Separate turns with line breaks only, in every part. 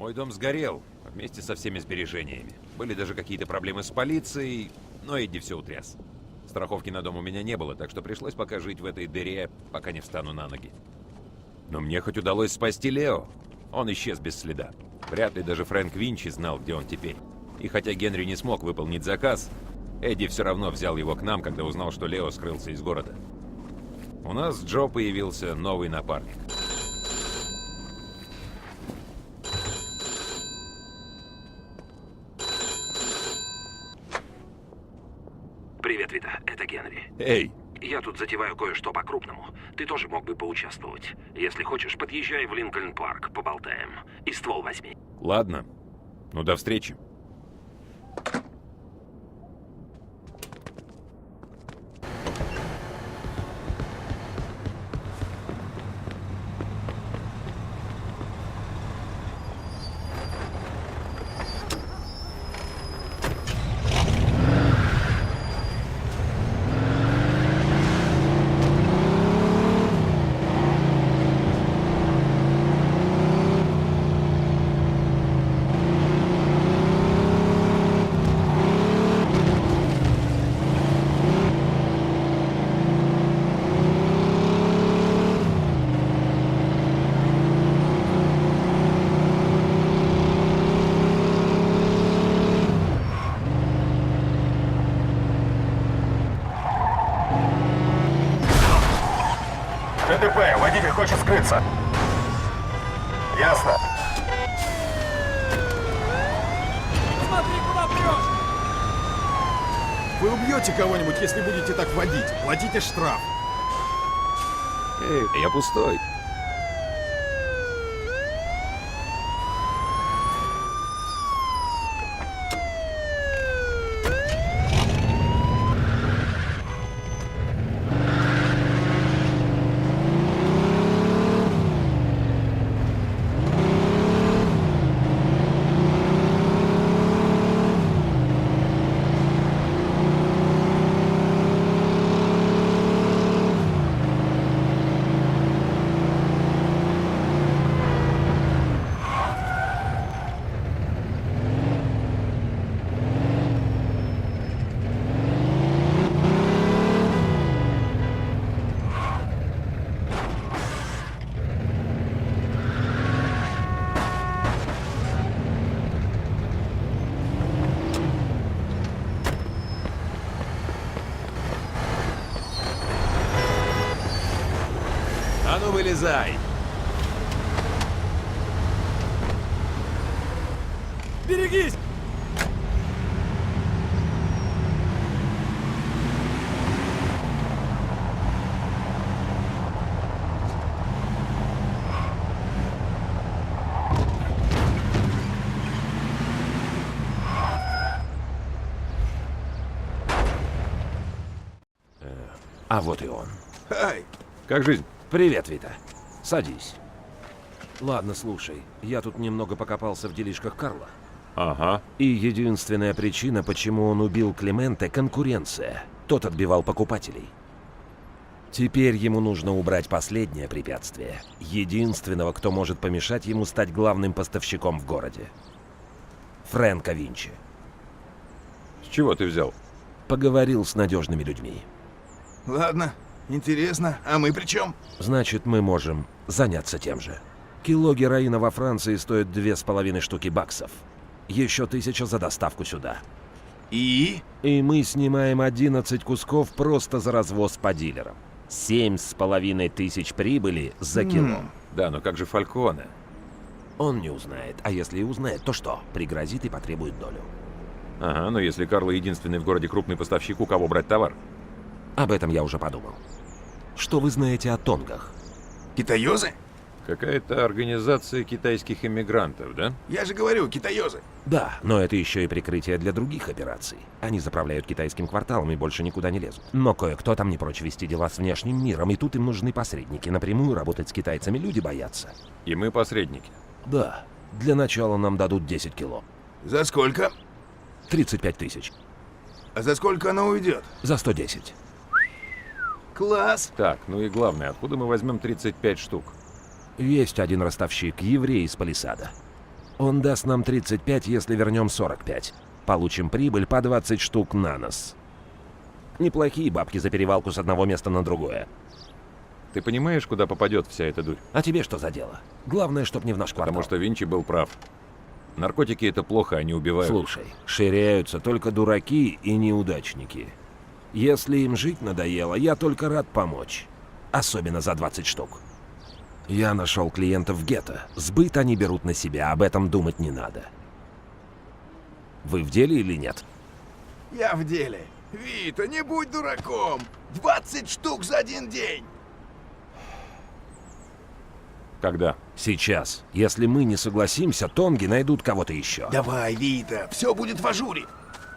Мой дом сгорел вместе со всеми сбережениями. Были даже какие-то проблемы с полицией, но Эдди все утряс. Страховки на дом у меня не было, так что пришлось пока жить в этой дыре, пока не встану на ноги. Но мне хоть удалось спасти Лео. Он исчез без следа. Вряд ли даже Фрэнк Винчи знал, где он теперь. И хотя Генри не смог выполнить заказ, Эдди все равно взял его к нам, когда узнал, что Лео скрылся из города. У нас с Джо появился новый напарник.
Привет, Вита, это Генри.
Эй!
Я тут затеваю кое-что по-крупному. Ты тоже мог бы поучаствовать. Если хочешь, подъезжай в Линкольн-парк, поболтаем. И ствол возьми.
Ладно. Ну, до встречи.
ДТП, водитель хочет скрыться. Ясно.
Смотри, куда прешь!
Вы убьете кого-нибудь, если будете так водить. Платите штраф.
Эй, я пустой. А ну, вылезай!
Берегись!
А вот и он.
Ай,
Как жизнь?
Привет, Вита. Садись.
Ладно, слушай, я тут немного покопался в делишках Карла.
Ага.
И единственная причина, почему он убил Клименте – конкуренция. Тот отбивал покупателей. Теперь ему нужно убрать последнее препятствие. Единственного, кто может помешать ему стать главным поставщиком в городе. Фрэнка Винчи.
С чего ты взял?
Поговорил с надежными людьми.
ладно, интересно. А мы при чем?
Значит, мы можем заняться тем же. Кило героина во Франции стоит 2,5 штуки баксов. Еще 1000 за доставку сюда.
И?
И мы снимаем 11 кусков просто за развоз по дилерам. 7500 прибыли за кило.
Да, но как же Фальконе?
Он не узнает. А если и узнает, то что? Пригрозит и потребует долю.
Ага, но если Карл единственный в городе крупный поставщик, у кого брать товар?
Об этом я уже подумал. Что вы знаете о тонгах?
Китаёзы?
Какая-то организация китайских иммигрантов, да?
Я же говорю, китаёзы.
Да, но это еще и прикрытие для других операций. Они заправляют китайским кварталом и больше никуда не лезут. Но кое-кто там не прочь вести дела с внешним миром, и тут им нужны посредники. Напрямую работать с китайцами люди боятся.
И мы посредники.
Да, для начала нам дадут 10 кило.
За сколько?
35 тысяч.
А за сколько она уйдет?
За 110.
Класс.
Так, ну и главное, откуда мы возьмем 35 штук?
Есть один ростовщик, еврей из Палисада. Он даст нам 35, если вернем 45. Получим прибыль по 20 штук на нос. Неплохие бабки за перевалку с одного места на другое.
Ты понимаешь, куда попадет вся эта дурь?
А тебе что за дело? Главное, чтоб не в наш квартал.
Потому что Винчи был прав. Наркотики — это плохо, они убивают.
Слушай, ширяются только дураки и неудачники. Если им жить надоело, я только рад помочь. Особенно за 20 штук. Я нашел клиентов в гетто. Сбыт они берут на себя, об этом думать не надо. Вы в деле или нет?
Я в деле. Вита, не будь дураком. 20 штук за один день.
Когда?
Сейчас. Если мы не согласимся, тонги найдут кого-то еще.
Давай, Вита, все будет в ажуре.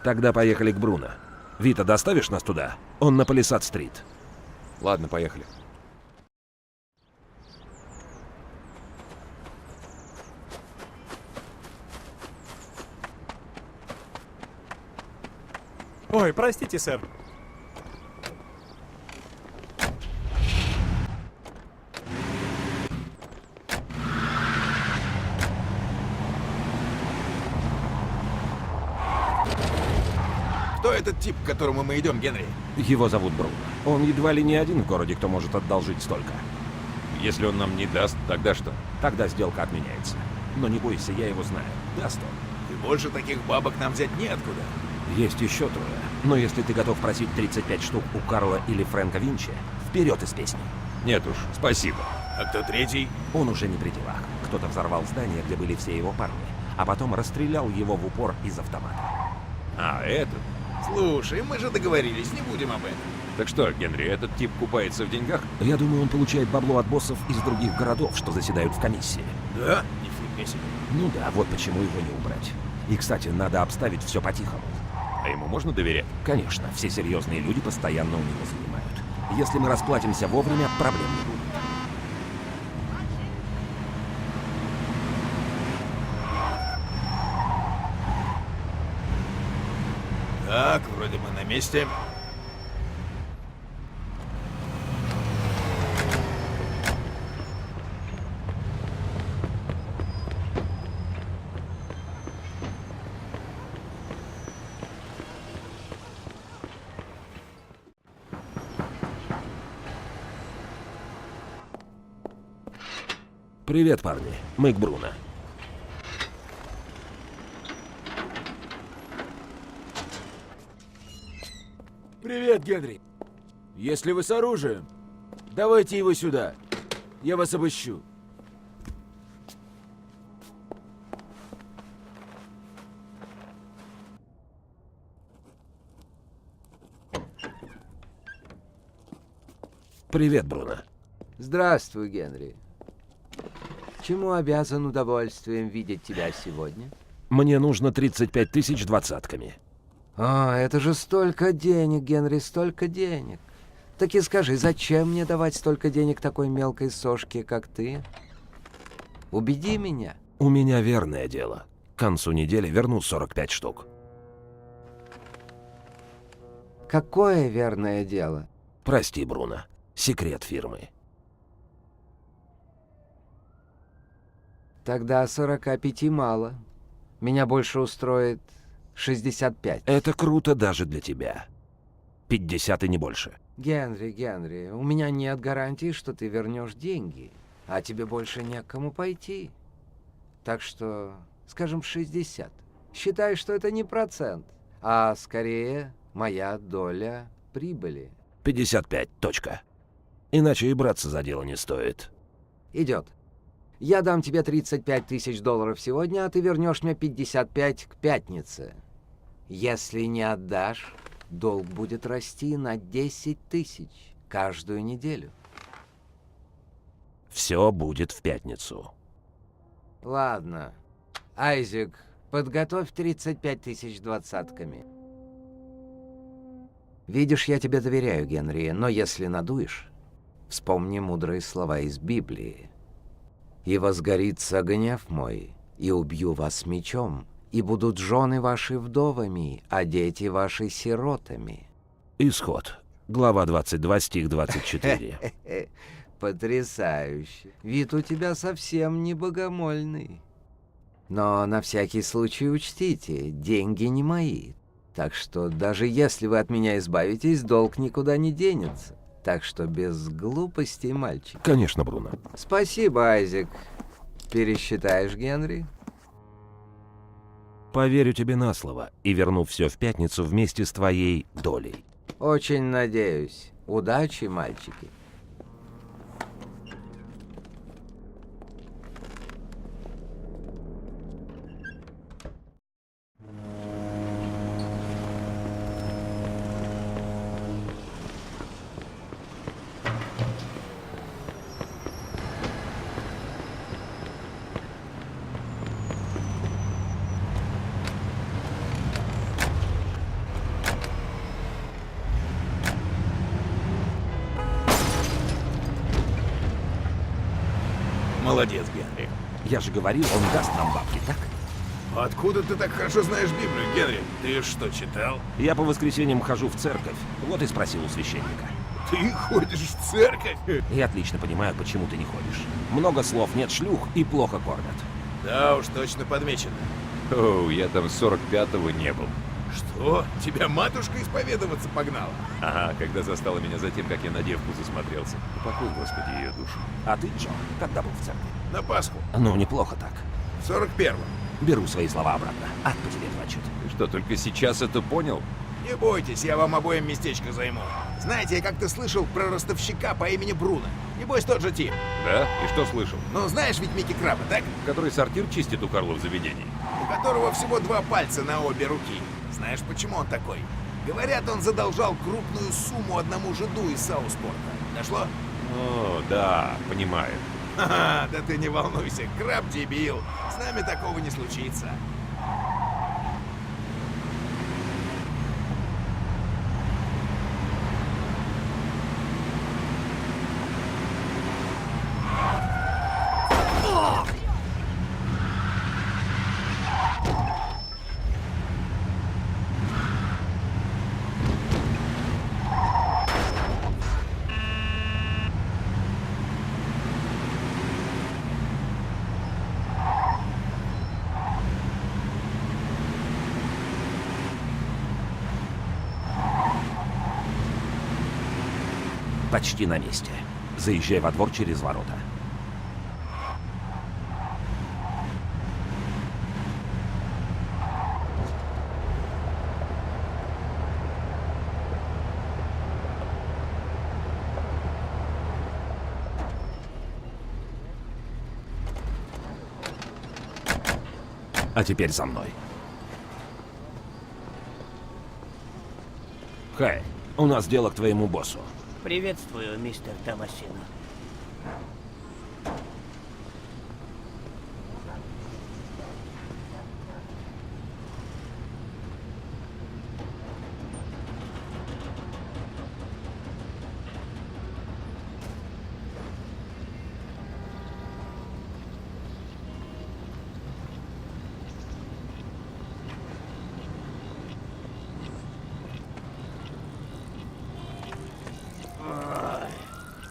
Тогда поехали к Бруно. Вита, доставишь нас туда? Он на Палисад-стрит.
Ладно, поехали.
Ой, простите, сэр.
Кто этот тип, к которому мы идем, Генри?
Его зовут Бруно. Он едва ли не один в городе, кто может одолжить столько.
Если он нам не даст, тогда что?
Тогда сделка отменяется. Но не бойся, я его знаю. Даст он.
И больше таких бабок нам взять неоткуда.
Есть еще трое. Но если ты готов просить 35 штук у Карла или Фрэнка Винчи, вперед из песни.
Нет уж, спасибо.
А кто третий?
Он уже не при делах. Кто-то взорвал здание, где были все его парни, а потом расстрелял его в упор из автомата.
А, этот?
Слушай, мы же договорились, не будем об этом.
Так что, Генри, этот тип купается в деньгах?
Я думаю, он получает бабло от боссов из других городов, что заседают в комиссии.
Да? Нифига себе.
Ну да, вот почему его не убрать. И, кстати, надо обставить все по-тихому.
А ему можно доверять?
Конечно, все серьезные люди постоянно у него занимают. Если мы расплатимся вовремя, проблем не будет.
Так, вроде мы на месте.
Привет, парни. Мы к Бруно.
Привет, Генри. Если вы с оружием, давайте его сюда. Я вас обыщу.
Привет, Бруно.
Здравствуй, Генри. Чему обязан удовольствием видеть тебя сегодня?
Мне нужно 35 тысяч двадцатками.
О, это же столько денег, Генри, столько денег. Так и скажи, зачем мне давать столько денег такой мелкой сошке, как ты? Убеди меня.
У меня верное дело. К концу недели верну 45 штук.
Какое верное дело?
Прости, Бруно. Секрет фирмы.
Тогда 45 мало. Меня больше устроит 65.
Это круто даже для тебя. 50 и не больше.
Генри, у меня нет гарантии, что ты вернешь деньги, а тебе больше не к кому пойти. Так что, скажем, 60. Считай, что это не процент, а скорее моя доля прибыли.
55, точка. Иначе и браться за дело не стоит.
Идет. Я дам тебе 35 тысяч долларов сегодня, а ты вернешь мне 55 к пятнице. Если не отдашь, долг будет расти на 10 тысяч каждую неделю.
Все будет в пятницу.
Ладно. Айзек, подготовь 35 тысяч двадцатками. Видишь, я тебе доверяю, Генри, но если надуешь, вспомни мудрые слова из Библии. «И возгорится гнев мой, и убью вас мечом, и будут жены ваши вдовами, а дети ваши сиротами».
Исход. Глава 22, стих 24.
Потрясающе. Вид у тебя совсем не богомольный. Но на всякий случай учтите, деньги не мои. Так что даже если вы от меня избавитесь, долг никуда не денется. Так что без глупостей, мальчик.
Конечно, Бруно.
Спасибо, Айзек. Пересчитаешь, Генри?
Поверю тебе на слово и верну все в пятницу вместе с твоей долей.
Очень надеюсь. Удачи, мальчики.
Молодец, Генри.
Я же говорил, он даст нам бабки, так?
Откуда ты так хорошо знаешь Библию, Генри? Ты что, читал?
Я по воскресеньям хожу в церковь. Вот и спросил у священника.
Ты ходишь в церковь?
И отлично понимаю, почему ты не ходишь. Много слов, нет шлюх и плохо кормят.
Да уж, точно подмечено.
Оу, я там с 45-го не был.
Что? Тебя матушка исповедоваться погнала?
Ага, когда застала меня за тем, как я на девку засмотрелся. Упокой, Господи, ее душу.
А ты, Джо, когда был в церкви?
На Пасху.
Ну, неплохо так.
В 41-м.
Беру свои слова обратно. Ад потерять в отчет.
Ты что, только сейчас это понял?
Не бойтесь, я вам обоим местечко займу. Знаете, я как-то слышал про ростовщика по имени Бруно. Небось, тот же тип.
Да? И что слышал?
Ну, знаешь ведь Микки Краба, так?
Который сортир чистит у Карла в заведении.
У которого всего 2 пальца на обе руки. Знаешь, почему он такой? Говорят, он задолжал крупную сумму одному жиду из Сауспорта. Дошло?
О, да, понимаю.
Ха-ха, да ты не волнуйся, Краб дебил. С нами такого не случится.
Почти на месте. Заезжай во двор через ворота. А теперь за мной. Хай, у нас дело к твоему боссу.
Приветствую, мистер Томасино.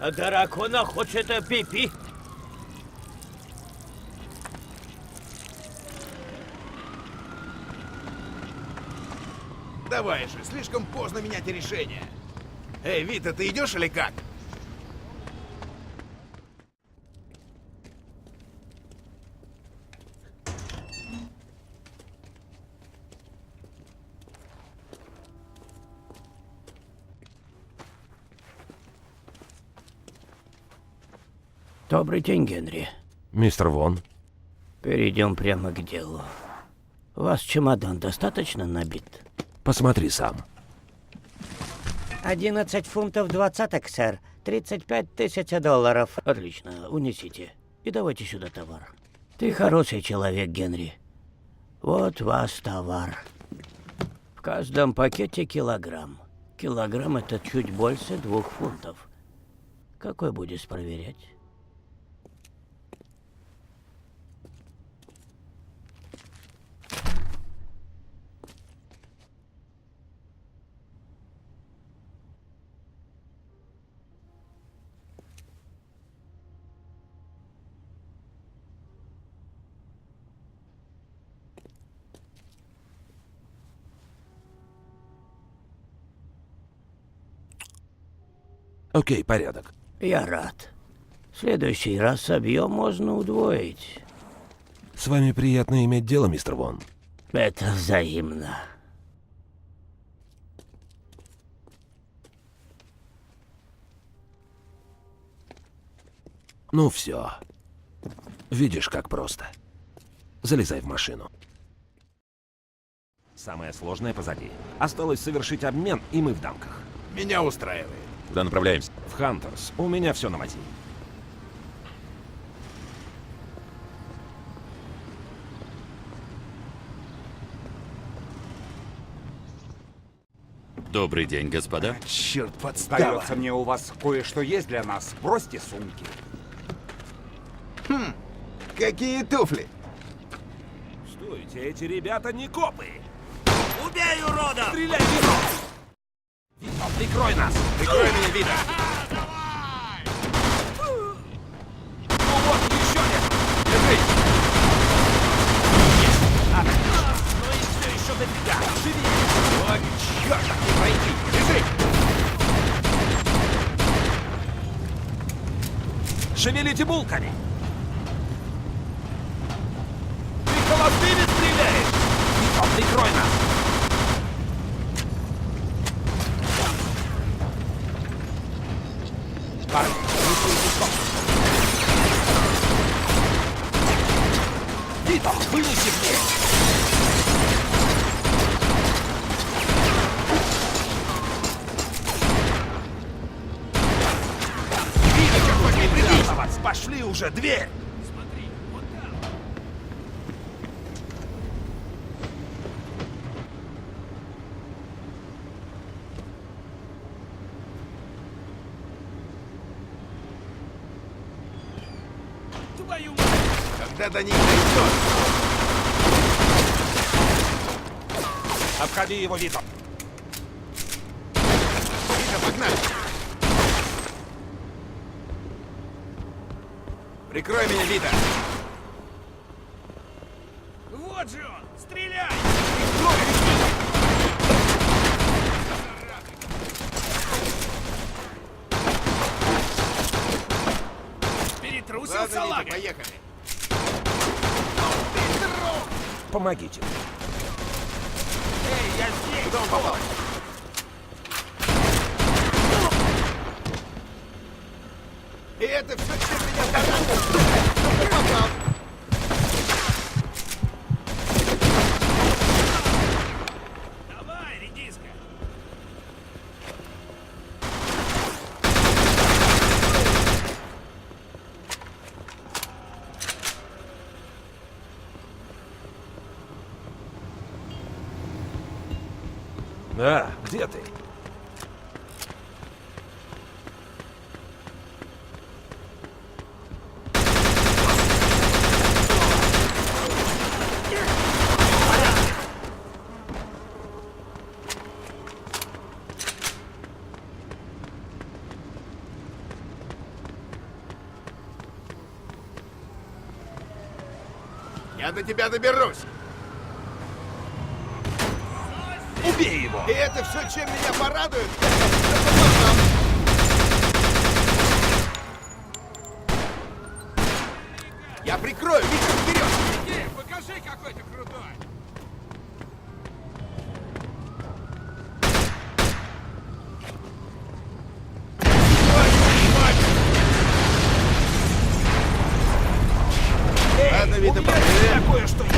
А дракона хочет пипи.
Давай же, слишком поздно менять решение. Эй, Вита, ты идешь или как?
Добрый день, Генри.
Мистер Вон.
Перейдем прямо к делу. У вас чемодан достаточно набит?
Посмотри сам.
11 фунтов 20, сэр. 35 тысяч долларов. Отлично, унесите. И давайте сюда товар. Ты хороший человек, Генри. Вот ваш товар. В каждом пакете килограмм. Килограмм — это чуть больше 2 фунтов. Какой будешь проверять?
Окей, порядок.
Я рад. В следующий раз объем можно удвоить.
С вами приятно иметь дело, мистер Вон.
Это взаимно.
Ну все. Видишь, как просто. Залезай в машину. Самое сложное позади. Осталось совершить обмен, и мы в дамках.
Меня устраивает.
Куда направляемся?
В Хантерс. У меня все на мази.
Добрый день, господа.
Черт, подстава.
Сдается мне, у вас кое-что есть для нас. Бросьте сумки.
Какие туфли?
Стойте, эти ребята не копы!
Убей, урода!
Стреляй, Вито! Вито, прикрой нас!
Прикрой меня, Вита.
Ну вот, еще нет! Держись! Отлично! Ну и все еще дофига! Живи! Вот черт, не пройти! Держи! Шевелите булками! Ты холостыми стреляешь! Вито, прикрой нас! Парни, Вито, вынеси мне! Вито, черт, не придерживаться! Пошли уже, дверь! Смотри, вот там! Твою мать!
Когда до них дойдет.
Обходи его, Вито!
Вита, погнали. Прикрой меня, Вита.
Вот же он! Стреляй! Перетрусил
Ладно, Вита,
салага!
поехали.
Помогите.
Эй, я здесь. Куда он попал? И это все, что меня таранит. Попал.
Давай, редиска! А, где ты?
Я до тебя доберусь.
Убей его!
И это все, чем меня порадует. Я прикрою, Вита, вперед!
Покажи, какой ты крутой.
Ладно, Вита, проверяем.
Кое-что есть.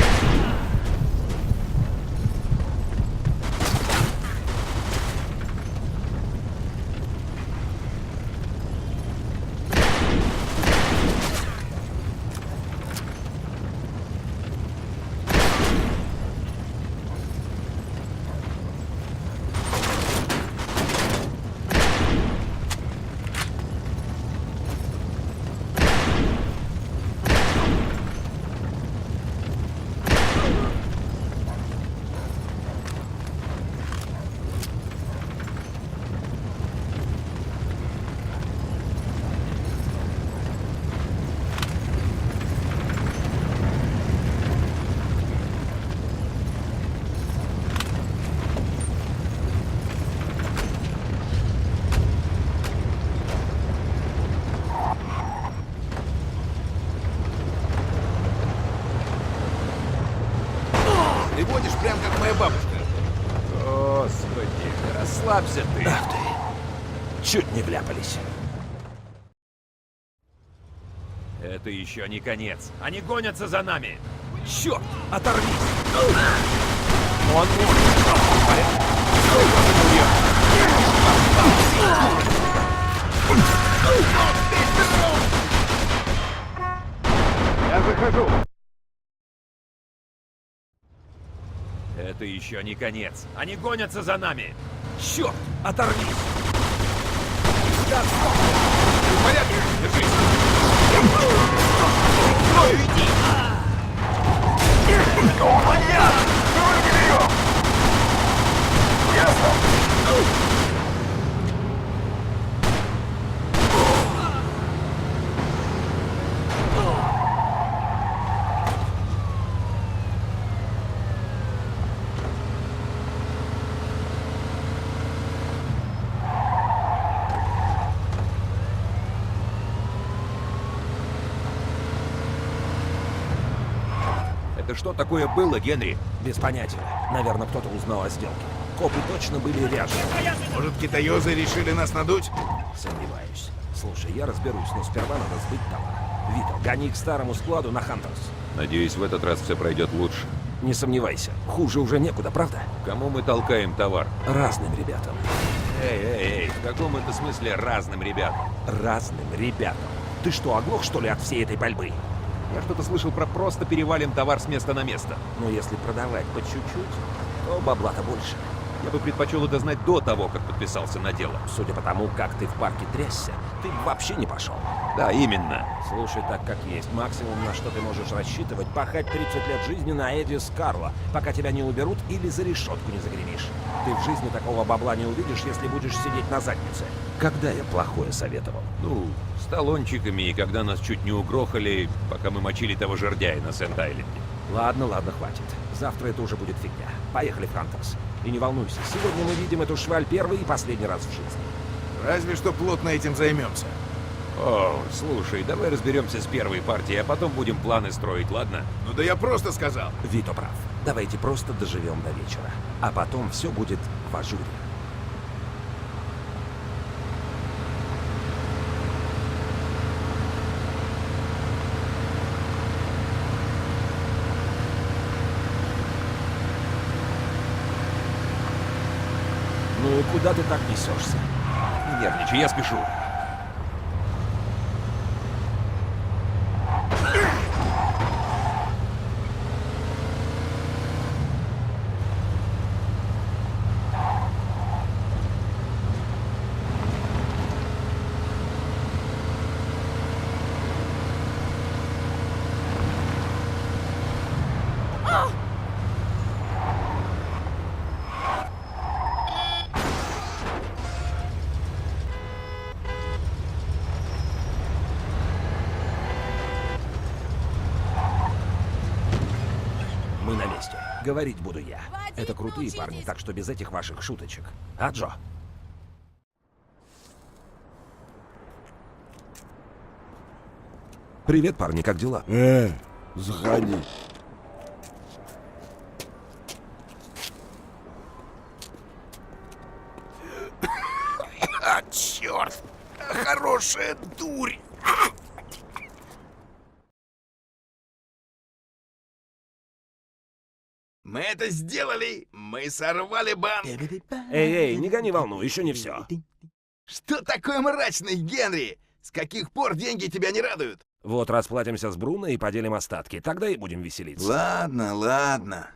прям как моя бабушка.
Господи, расслабься ты.
Ах ты. Чуть не вляпались.
Это еще не конец. Они гонятся за нами.
Черт, оторвись!
Он
Я захожу.
Это еще не конец. Они гонятся за нами.
Черт, оторвись!
В порядке? Держись. Это что такое было, Генри?
Без понятия. Наверное, кто-то узнал о сделке. Копы точно были ряжены.
Может, китаёзы решили нас надуть?
Сомневаюсь. Слушай, я разберусь, но сперва надо сбыть товар. Вито, гони к старому складу на Хантерс.
Надеюсь, в этот раз все пройдет лучше.
Не сомневайся, хуже уже некуда, правда?
Кому мы толкаем товар?
Разным ребятам.
Эй, в каком это смысле разным ребятам?
Разным ребятам. Ты что, оглох, что ли, от всей этой пальбы?
Я что-то слышал про просто перевалим товар с места на место.
Но если продавать по чуть-чуть, то бабла-то больше.
Я бы предпочел это знать до того, как подписался на дело.
Судя по тому, как ты в парке трясся, ты вообще не пошел.
Да, именно.
Слушай, так как есть. Максимум, на что ты можешь рассчитывать, пахать 30 лет жизни на Эдди Скарло, пока тебя не уберут или за решетку не загремишь. Ты в жизни такого бабла не увидишь, если будешь сидеть на заднице. Когда я плохое советовал?
Ну, с талончиками, и когда нас чуть не угрохали, пока мы мочили того жердяя на Сент-Айленде.
Ладно, хватит. Завтра это уже будет фигня. Поехали в Хантерс. И не волнуйся, сегодня мы видим эту шваль первый и последний раз в жизни.
Разве что плотно этим займемся.
О, слушай, давай разберемся с первой партией, а потом будем планы строить, ладно?
Ну да я просто сказал.
Вито прав. Давайте просто доживем до вечера. А потом все будет в ажуре. Ну и куда ты так несешься?
Не нервничай, я спешу.
Мы на месте. Говорить буду я. Это крутые парни, так что без этих ваших шуточек. А, Джо? Привет, парни, как дела?
Заходи.
А, черт! Хорошая дурь! Мы это сделали! Мы сорвали банк!
Эй, не гони волну, еще не все.
Что такое мрачный, Генри? С каких пор деньги тебя не радуют?
Вот расплатимся с Бруно и поделим остатки, тогда и будем веселиться.
Ладно.